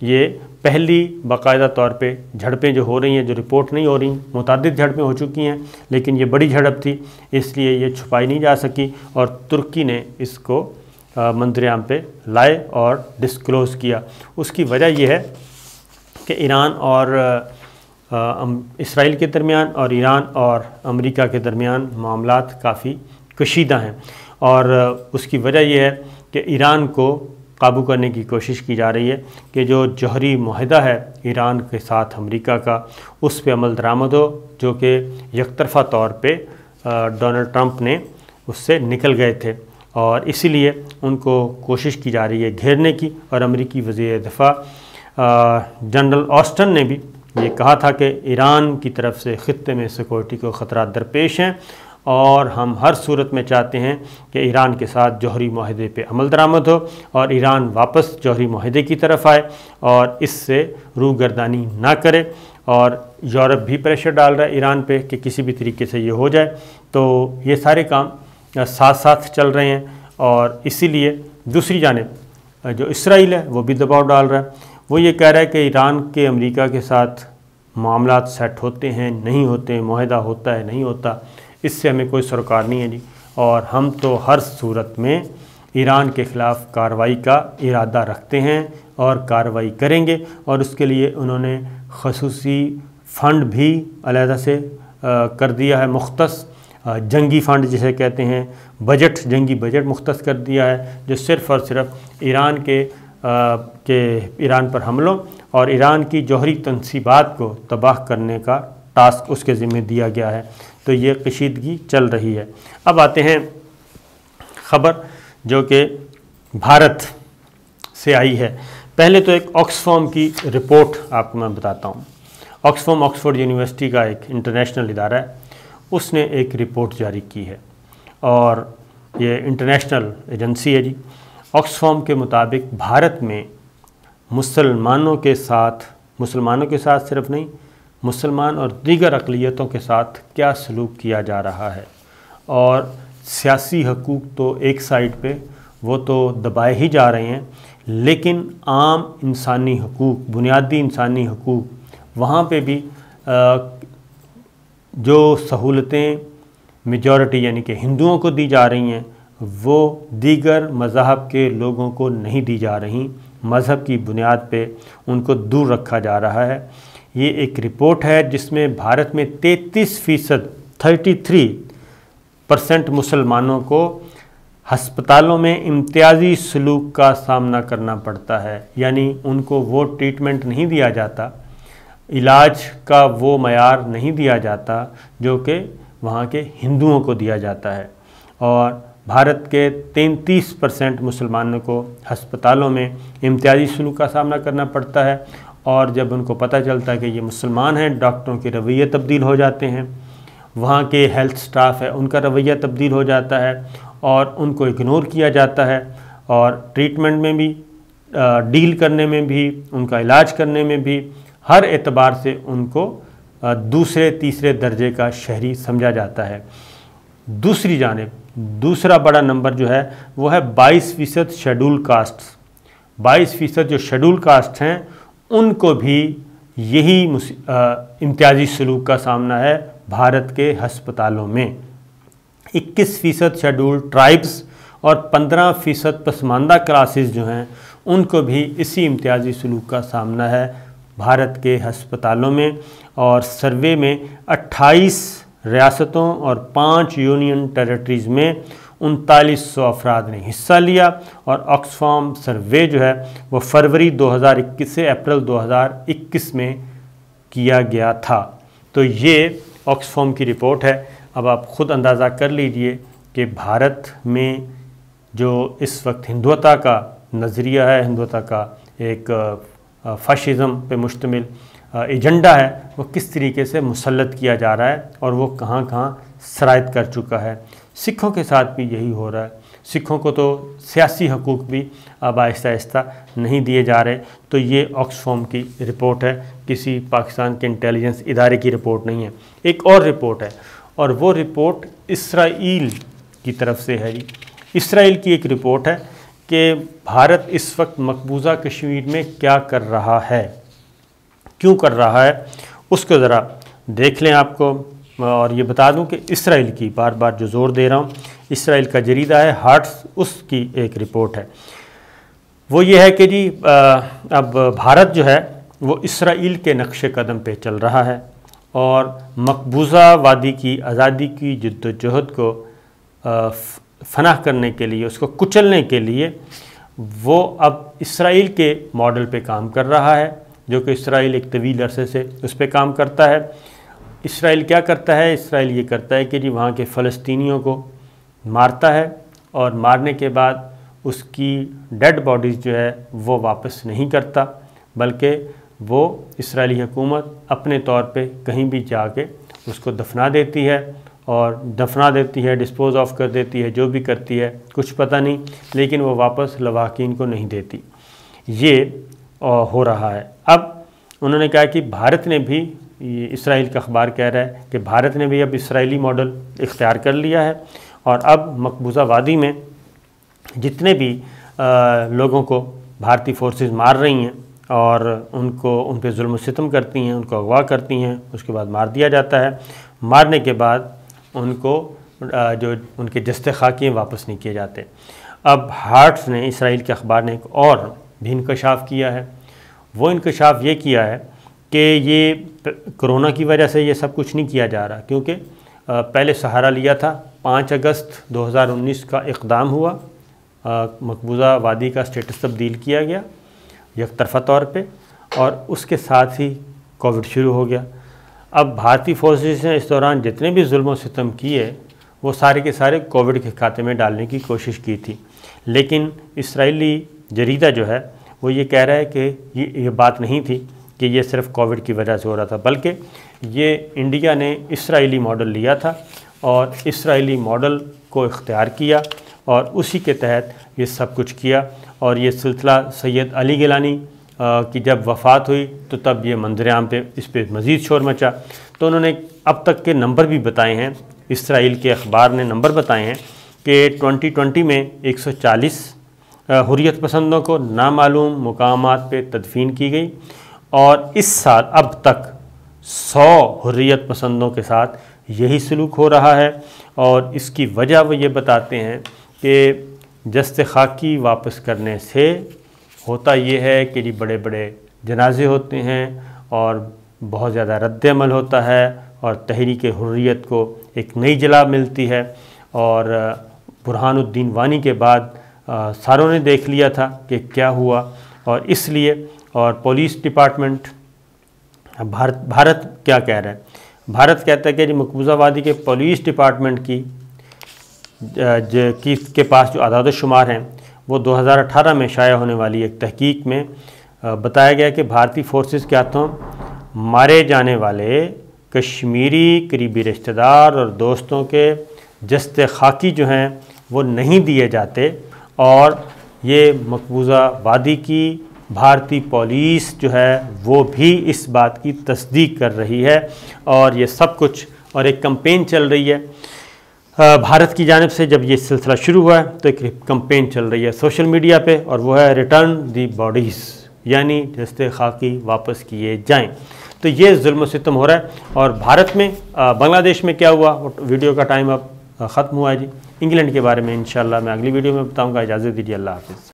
یہ پہلی باقاعدہ طور پہ جھڑپیں جو ہو رہی ہیں، جو رپورٹ نہیں ہو رہی، متعدد جھڑپیں ہو چکی ہیں، لیکن یہ بڑی جھڑپ تھی، اس لیے یہ چھپائی نہیں جا سکی اور ترکی نے اس کو منظر عام پہ لائے اور ڈسکلوز کیا۔ اس کی وجہ یہ ہے کہ ایران اور اسرائیل کے درمیان اور ایران اور امریکہ کے درمیان معاملات کافی کشیدہ ہیں، اور اس کی وجہ یہ ہے کہ ایران کو قابو کرنے کی کوشش کی جا رہی ہے کہ جو جوہری معاہدہ ہے ایران کے ساتھ امریکہ کا، اس پہ عمل درآمد ہو، جو کہ یک طرفہ طور پہ ڈونلڈ ٹرمپ نے اس سے نکل گئے تھے، اور اسی لیے ان کو کوشش کی جا رہی ہے گھیرنے کی۔ اور امریکی وزیر دفاع جنرل آسٹن نے بھی یہ کہا تھا کہ ایران کی طرف سے خطے میں سیکورٹی کو خطرات درپیش ہیں، اور ہم ہر صورت میں چاہتے ہیں کہ ایران کے ساتھ جوہری معاہدے پہ عمل درآمد ہو اور ایران واپس جوہری معاہدے کی طرف آئے اور اس سے روگردانی نہ کرے، اور یورپ بھی پریشر ڈال رہا ہے ایران پہ کہ کسی بھی طریقے سے یہ ہو جائے۔ تو یہ سارے کام ساتھ ساتھ چل رہے ہیں، اور اسی لیے دوسری جانب جو اسرائیل ہے وہ بھی دباؤ ڈال رہا ہے، وہ یہ کہہ رہا ہے کہ ایران کے امریکہ کے ساتھ معاملات سیٹ ہوتے ہیں نہیں ہوتے، معاہدہ ہوتا ہے نہیں ہوتا، اس سے ہمیں کوئی سروکار نہیں ہے جی، اور ہم تو ہر صورت میں ایران کے خلاف کارروائی کا ارادہ رکھتے ہیں اور کارروائی کریں گے، اور اس کے لیے انہوں نے خصوصی فنڈ بھی علیحدہ سے کر دیا ہے، مختص جنگی فنڈ جسے کہتے ہیں، بجٹ، جنگی بجٹ مختص کر دیا ہے، جو صرف اور صرف ایران کے ایران پر حملوں اور ایران کی جوہری تنصیبات کو تباہ کرنے کا ٹاسک اس کے ذمہ دیا گیا ہے۔ تو یہ کشیدگی چل رہی ہے۔ اب آتے ہیں خبر جو کہ بھارت سے آئی ہے۔ پہلے تو ایک آکسفام کی رپورٹ آپ کو میں بتاتا ہوں۔ آکسفام آکسفورڈ یونیورسٹی کا ایک انٹرنیشنل ادارہ ہے، اس نے ایک رپورٹ جاری کی ہے، اور یہ انٹرنیشنل ایجنسی ہے جی۔ آکسفام کے مطابق بھارت میں مسلمانوں کے ساتھ صرف نہیں، مسلمان اور دیگر اقلیتوں کے ساتھ کیا سلوک کیا جا رہا ہے، اور سیاسی حقوق تو ایک سائڈ پہ وہ تو دبائے ہی جا رہے ہیں، لیکن عام انسانی حقوق، بنیادی انسانی حقوق، وہاں پہ بھی جو سہولتیں میجورٹی یعنی کہ ہندوؤں کو دی جا رہی ہیں وہ دیگر مذہب کے لوگوں کو نہیں دی جا رہی، مذہب کی بنیاد پہ ان کو دور رکھا جا رہا ہے۔ یہ ایک رپورٹ ہے جس میں بھارت میں 33% مسلمانوں کو ہسپتالوں میں امتیازی سلوک کا سامنا کرنا پڑتا ہے، یعنی ان کو وہ ٹریٹمنٹ نہیں دیا جاتا، علاج کا وہ معیار نہیں دیا جاتا جو کہ وہاں کے ہندوؤں کو دیا جاتا ہے، اور بھارت کے 33% مسلمانوں کو ہسپتالوں میں امتیازی سلوک کا سامنا کرنا پڑتا ہے، اور جب ان کو پتہ چلتا ہے کہ یہ مسلمان ہیں، ڈاکٹروں کے رویے تبدیل ہو جاتے ہیں، وہاں کے ہیلتھ سٹاف ہے ان کا رویہ تبدیل ہو جاتا ہے، اور ان کو اگنور کیا جاتا ہے، اور ٹریٹمنٹ میں بھی، ڈیل کرنے میں بھی، ان کا علاج کرنے میں بھی، ہر اعتبار سے ان کو دوسرے تیسرے درجے کا شہری سمجھا جاتا ہے۔ دوسری جانب دوسرا بڑا نمبر جو ہے وہ ہے 22% شیڈول کاسٹ۔ 22% جو شیڈول کاسٹ ہیں ان کو بھی یہی امتیازی سلوک کا سامنا ہے بھارت کے ہسپتالوں میں۔ 21% شیڈول ٹرائبز اور 15% پسماندہ کلاسز جو ہیں ان کو بھی اسی امتیازی سلوک کا سامنا ہے بھارت کے ہسپتالوں میں، اور سروے میں 28 ریاستوں اور 5 یونین ٹیریٹریز میں 3900 افراد نے حصہ لیا، اور آکسفام سروے جو ہے وہ فروری 2021 سے اپریل 2021 میں کیا گیا تھا۔ تو یہ آکسفام کی رپورٹ ہے۔ اب آپ خود اندازہ کر لیجئے کہ بھارت میں جو اس وقت ہندوتا کا نظریہ ہے، ہندوتا کا ایک فاشزم پہ مشتمل ایجنڈا ہے، وہ کس طریقے سے مسلط کیا جا رہا ہے، اور وہ کہاں کہاں سرایت کر چکا ہے۔ سکھوں کے ساتھ بھی یہی ہو رہا ہے، سکھوں کو تو سیاسی حقوق بھی اب آہستہ آہستہ نہیں دیے جا رہے۔ تو یہ آکسفام کی رپورٹ ہے، کسی پاکستان کے انٹیلیجنس ادارے کی رپورٹ نہیں ہے۔ ایک اور رپورٹ ہے، اور وہ رپورٹ اسرائیل کی طرف سے ہے جی۔ اسرائیل کی ایک رپورٹ ہے کہ بھارت اس وقت مقبوضہ کشمیر میں کیا کر رہا ہے، کیوں کر رہا ہے، اس کو ذرا دیکھ لیں آپ کو۔ اور یہ بتا دوں کہ اسرائیل کی، بار بار جو زور دے رہا ہوں، اسرائیل کا جریدہ ہے ہارٹس، اس کی ایک رپورٹ ہے، وہ یہ ہے کہ جی اب بھارت جو ہے وہ اسرائیل کے نقش قدم پہ چل رہا ہے، اور مقبوضہ وادی کی آزادی کی جد و جہد کو فنا کرنے کے لیے، اس کو کچلنے کے لیے وہ اب اسرائیل کے ماڈل پہ کام کر رہا ہے، جو کہ اسرائیل ایک طویل عرصے سے اس پہ کام کرتا ہے۔ اسرائیل کیا کرتا ہے؟ اسرائیل یہ کرتا ہے کہ جی وہاں کے فلسطینیوں کو مارتا ہے، اور مارنے کے بعد اس کی ڈیڈ باڈیز جو ہے وہ واپس نہیں کرتا، بلکہ وہ اسرائیلی حکومت اپنے طور پہ کہیں بھی جا کے اس کو دفنا دیتی ہے، اور دفنا دیتی ہے، ڈسپوز آف کر دیتی ہے، جو بھی کرتی ہے کچھ پتہ نہیں، لیکن وہ واپس لواحقین کو نہیں دیتی۔ یہ ہو رہا ہے۔ اب انہوں نے کہا کہ بھارت نے بھی، اسرائیل کا اخبار کہہ رہا ہے کہ بھارت نے بھی اب اسرائیلی ماڈل اختیار کر لیا ہے، اور اب مقبوضہ وادی میں جتنے بھی لوگوں کو بھارتی فورسز مار رہی ہیں اور ان پہ ظلم و ستم کرتی ہیں، ان کو اغوا کرتی ہیں، اس کے بعد مار دیا جاتا ہے، مارنے کے بعد ان کو جو ان کے جسد خاکی ہیں واپس نہیں کیے جاتے۔ اب ہارٹس نے، اسرائیل کے اخبار نے ایک اور بھی انکشاف کیا ہے۔ وہ انکشاف یہ کیا ہے کہ یہ کرونا کی وجہ سے یہ سب کچھ نہیں کیا جا رہا، کیونکہ پہلے سہارا لیا تھا، 5 اگست 2019 کا اقدام ہوا، مقبوضہ وادی کا سٹیٹس تبدیل کیا گیا یک طرفہ طور پہ، اور اس کے ساتھ ہی کووڈ شروع ہو گیا۔ اب بھارتی فورسز نے اس دوران جتنے بھی ظلم و ستم کیے وہ سارے کے سارے کووڈ کے کھاتے میں ڈالنے کی کوشش کی تھی، لیکن اسرائیلی جریدہ جو ہے وہ یہ کہہ رہا ہے کہ یہ بات نہیں تھی کہ یہ صرف کووڈ کی وجہ سے ہو رہا تھا، بلکہ یہ انڈیا نے اسرائیلی ماڈل لیا تھا اور اسرائیلی ماڈل کو اختیار کیا، اور اسی کے تحت یہ سب کچھ کیا۔ اور یہ سلسلہ سید علی گیلانی کی جب وفات ہوئی تو تب یہ منظر عام پہ اس پہ مزید شور مچا، تو انہوں نے اب تک کے نمبر بھی بتائے ہیں، اسرائیل کے اخبار نے نمبر بتائے ہیں کہ 2020 میں 140 حریت پسندوں کو نامعلوم مقامات پہ تدفین کی گئی، اور اس سال اب تک 100 حریت پسندوں کے ساتھ یہی سلوک ہو رہا ہے۔ اور اس کی وجہ وہ یہ بتاتے ہیں کہ جسد خاکی واپس کرنے سے ہوتا یہ ہے کہ بڑے بڑے جنازے ہوتے ہیں، اور بہت زیادہ رد عمل ہوتا ہے، اور تحریک حریت کو ایک نئی جلا ملتی ہے۔ اور برہان الدین وانی کے بعد ساروں نے دیکھ لیا تھا کہ کیا ہوا، اور اس لیے اور پولیس ڈپارٹمنٹ بھارت کیا کہہ رہا ہے؟ بھارت کہتا ہے کہ مقبوضہ وادی کے پولیس ڈپارٹمنٹ کے پاس جو اعداد و شمار ہیں وہ 2018 میں شائع ہونے والی ایک تحقیق میں بتایا گیا کہ بھارتی فورسز کے ہاتھوں مارے جانے والے کشمیری قریبی رشتہ دار اور دوستوں کے جسد خاکی جو ہیں وہ نہیں دیے جاتے، اور یہ مقبوضہ وادی کی بھارتی پولیس جو ہے وہ بھی اس بات کی تصدیق کر رہی ہے، اور یہ سب کچھ، اور ایک کمپین چل رہی ہے بھارت کی جانب سے۔ جب یہ سلسلہ شروع ہوا ہے تو ایک کمپین چل رہی ہے سوشل میڈیا پہ، اور وہ ہے ریٹرن دی باڈیز، یعنی جسد خاکی واپس کیے جائیں۔ تو یہ ظلم و ستم ہو رہا ہے۔ اور بھارت میں، بنگلہ دیش میں کیا ہوا، ویڈیو کا ٹائم اب ختم ہوا ہے جی۔ انگلینڈ کے بارے میں انشاءاللہ میں اگلی ویڈیو میں بتاؤں گا۔ اجازت دیجیے، اللہ حافظ۔